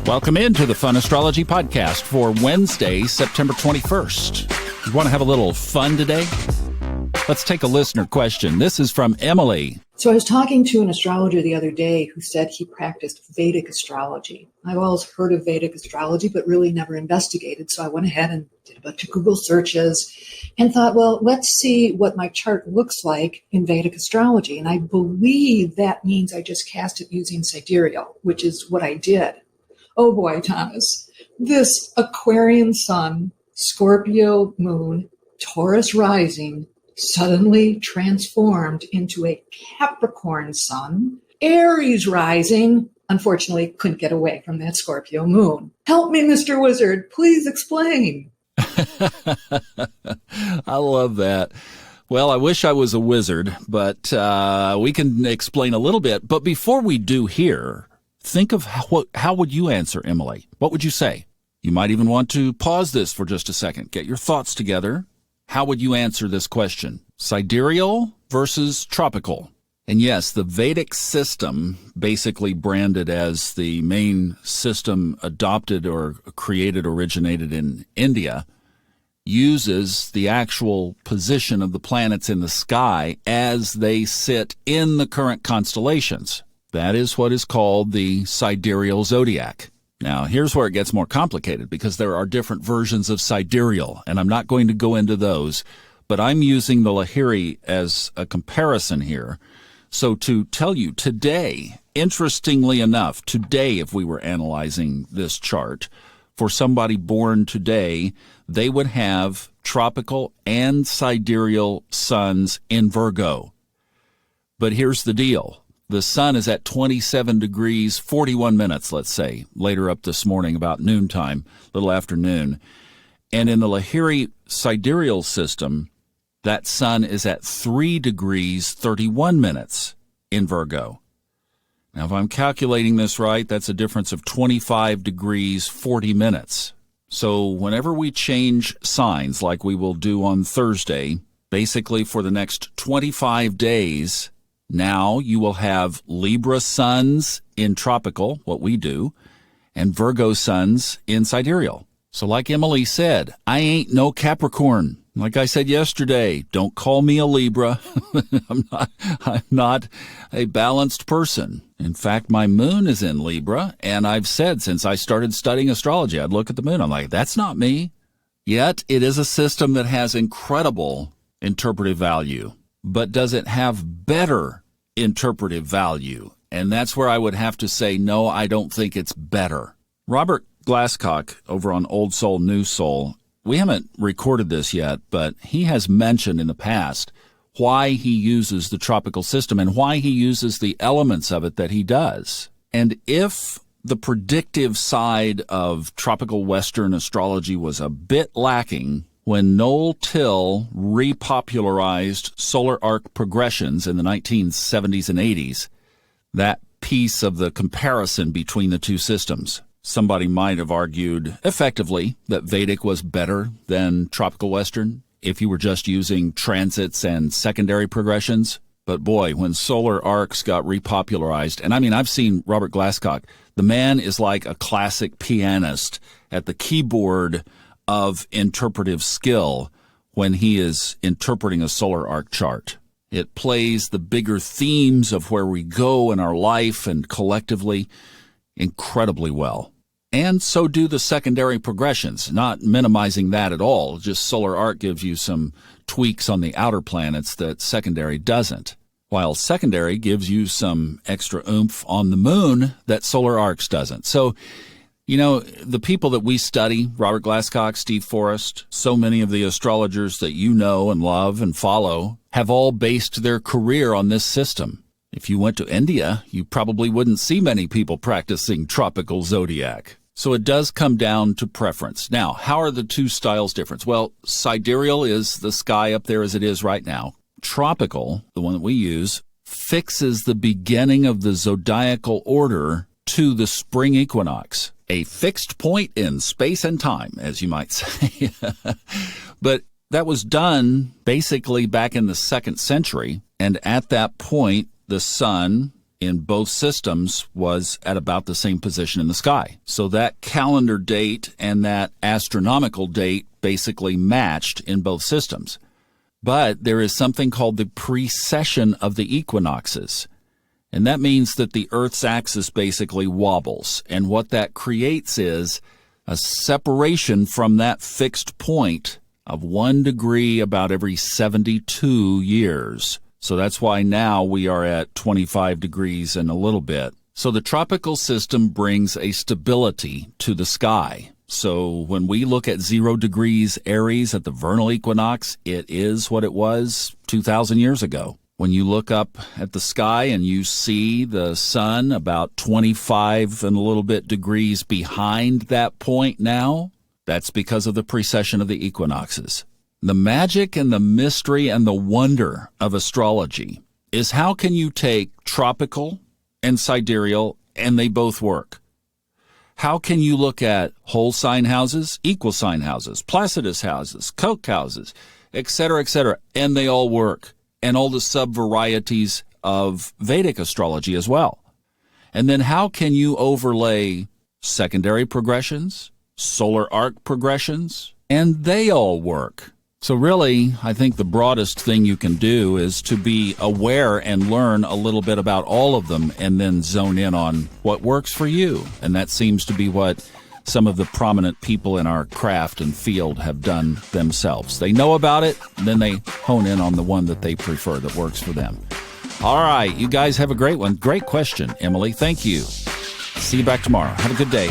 Welcome into the Fun Astrology Podcast for Wednesday, September 21st. You want to have a little fun today? Let's take a listener question. This is from Emily. So I was talking to an astrologer the other day who said he practiced Vedic astrology. I've always heard of Vedic astrology, but really never investigated. So I went ahead and did a bunch of Google searches and thought, well, let's see what my chart looks like in Vedic astrology. And I believe that means I just cast it using Sidereal, which is what I did. Oh boy, Thomas, this Aquarian sun, Scorpio moon, Taurus rising, suddenly transformed into a Capricorn sun, Aries rising. Unfortunately, couldn't get away from that Scorpio moon. Help me, Mr. Wizard. Please explain. I love that. Well, I wish I was a wizard, but we can explain a little bit. But before we do here, think of how would you answer, Emily? What would you say? You might even want to pause this for just a second. Get your thoughts together. How would you answer this question? Sidereal versus tropical. And yes, the Vedic system, basically branded as the main system adopted or originated in India, uses the actual position of the planets in the sky as they sit in the current constellations. That is what is called the Sidereal Zodiac. Now, here's where it gets more complicated because there are different versions of sidereal, and I'm not going to go into those, but I'm using the Lahiri as a comparison here. So to tell you today, interestingly enough, today, if we were analyzing this chart, for somebody born today, they would have tropical and sidereal suns in Virgo. But here's the deal. The sun is at 27 degrees, 41 minutes, let's say, later up this morning, about noontime, a little after noon. And in the Lahiri sidereal system, that sun is at 3 degrees, 31 minutes in Virgo. Now, if I'm calculating this right, that's a difference of 25 degrees, 40 minutes. So whenever we change signs, like we will do on Thursday, basically for the next 25 days, now you will have Libra suns in tropical, what we do, and Virgo suns in sidereal. So like Emily said, I ain't no Capricorn. Like I said yesterday, don't call me a Libra. I'm not a balanced person. In fact, my moon is in Libra, and I've said since I started studying astrology, I'd look at the moon, I'm like, that's not me. Yet it is a system that has incredible interpretive value. But does it have better interpretive value? And that's where I would have to say, no, I don't think it's better. Robert Glasscock over on Old Soul, New Soul, we haven't recorded this yet, but he has mentioned in the past why he uses the tropical system and why he uses the elements of it that he does. And if the predictive side of tropical Western astrology was a bit lacking, when Noel Tyl repopularized solar arc progressions in the 1970s and 80s, that piece of the comparison between the two systems, somebody might have argued effectively that Vedic was better than tropical Western if you were just using transits and secondary progressions. But boy, when solar arcs got repopularized, and I mean, I've seen Robert Glasscock, the man is like a classic pianist at the keyboard of interpretive skill when he is interpreting a solar arc chart. It plays the bigger themes of where we go in our life and collectively incredibly well. And so do the secondary progressions, not minimizing that at all. Just solar arc gives you some tweaks on the outer planets that secondary doesn't, while secondary gives you some extra oomph on the moon that solar arcs doesn't. So you know, the people that we study, Robert Glasscock, Steve Forrest, so many of the astrologers that you know and love and follow have all based their career on this system. If you went to India, you probably wouldn't see many people practicing tropical zodiac. So it does come down to preference. Now, how are the two styles different? Well, sidereal is the sky up there as it is right now. Tropical, the one that we use, fixes the beginning of the zodiacal order to the spring equinox. A fixed point in space and time, as you might say. But that was done basically back in the 2nd century. And at that point, the sun in both systems was at about the same position in the sky. So that calendar date and that astronomical date basically matched in both systems. But there is something called the precession of the equinoxes. And that means that the Earth's axis basically wobbles. And what that creates is a separation from that fixed point of 1 degree about every 72 years. So that's why now we are at 25 degrees and a little bit. So the tropical system brings a stability to the sky. So when we look at 0 degrees Aries at the vernal equinox, it is what it was 2,000 years ago. When you look up at the sky and you see the sun about 25 and a little bit degrees behind that point now, that's because of the precession of the equinoxes. The magic and the mystery and the wonder of astrology is how can you take tropical and sidereal and they both work? How can you look at whole sign houses, equal sign houses, Placidus houses, Koch houses, etc., and they all work, and all the sub-varieties of Vedic astrology as well? And then how can you overlay secondary progressions, solar arc progressions, and they all work? So really, I think the broadest thing you can do is to be aware and learn a little bit about all of them and then zone in on what works for you. And that seems to be what some of the prominent people in our craft and field have done themselves. They know about it, and then they hone in on the one that they prefer that works for them. All right, you guys have a great one. Great question, Emily. Thank you. See you back tomorrow. Have a good day.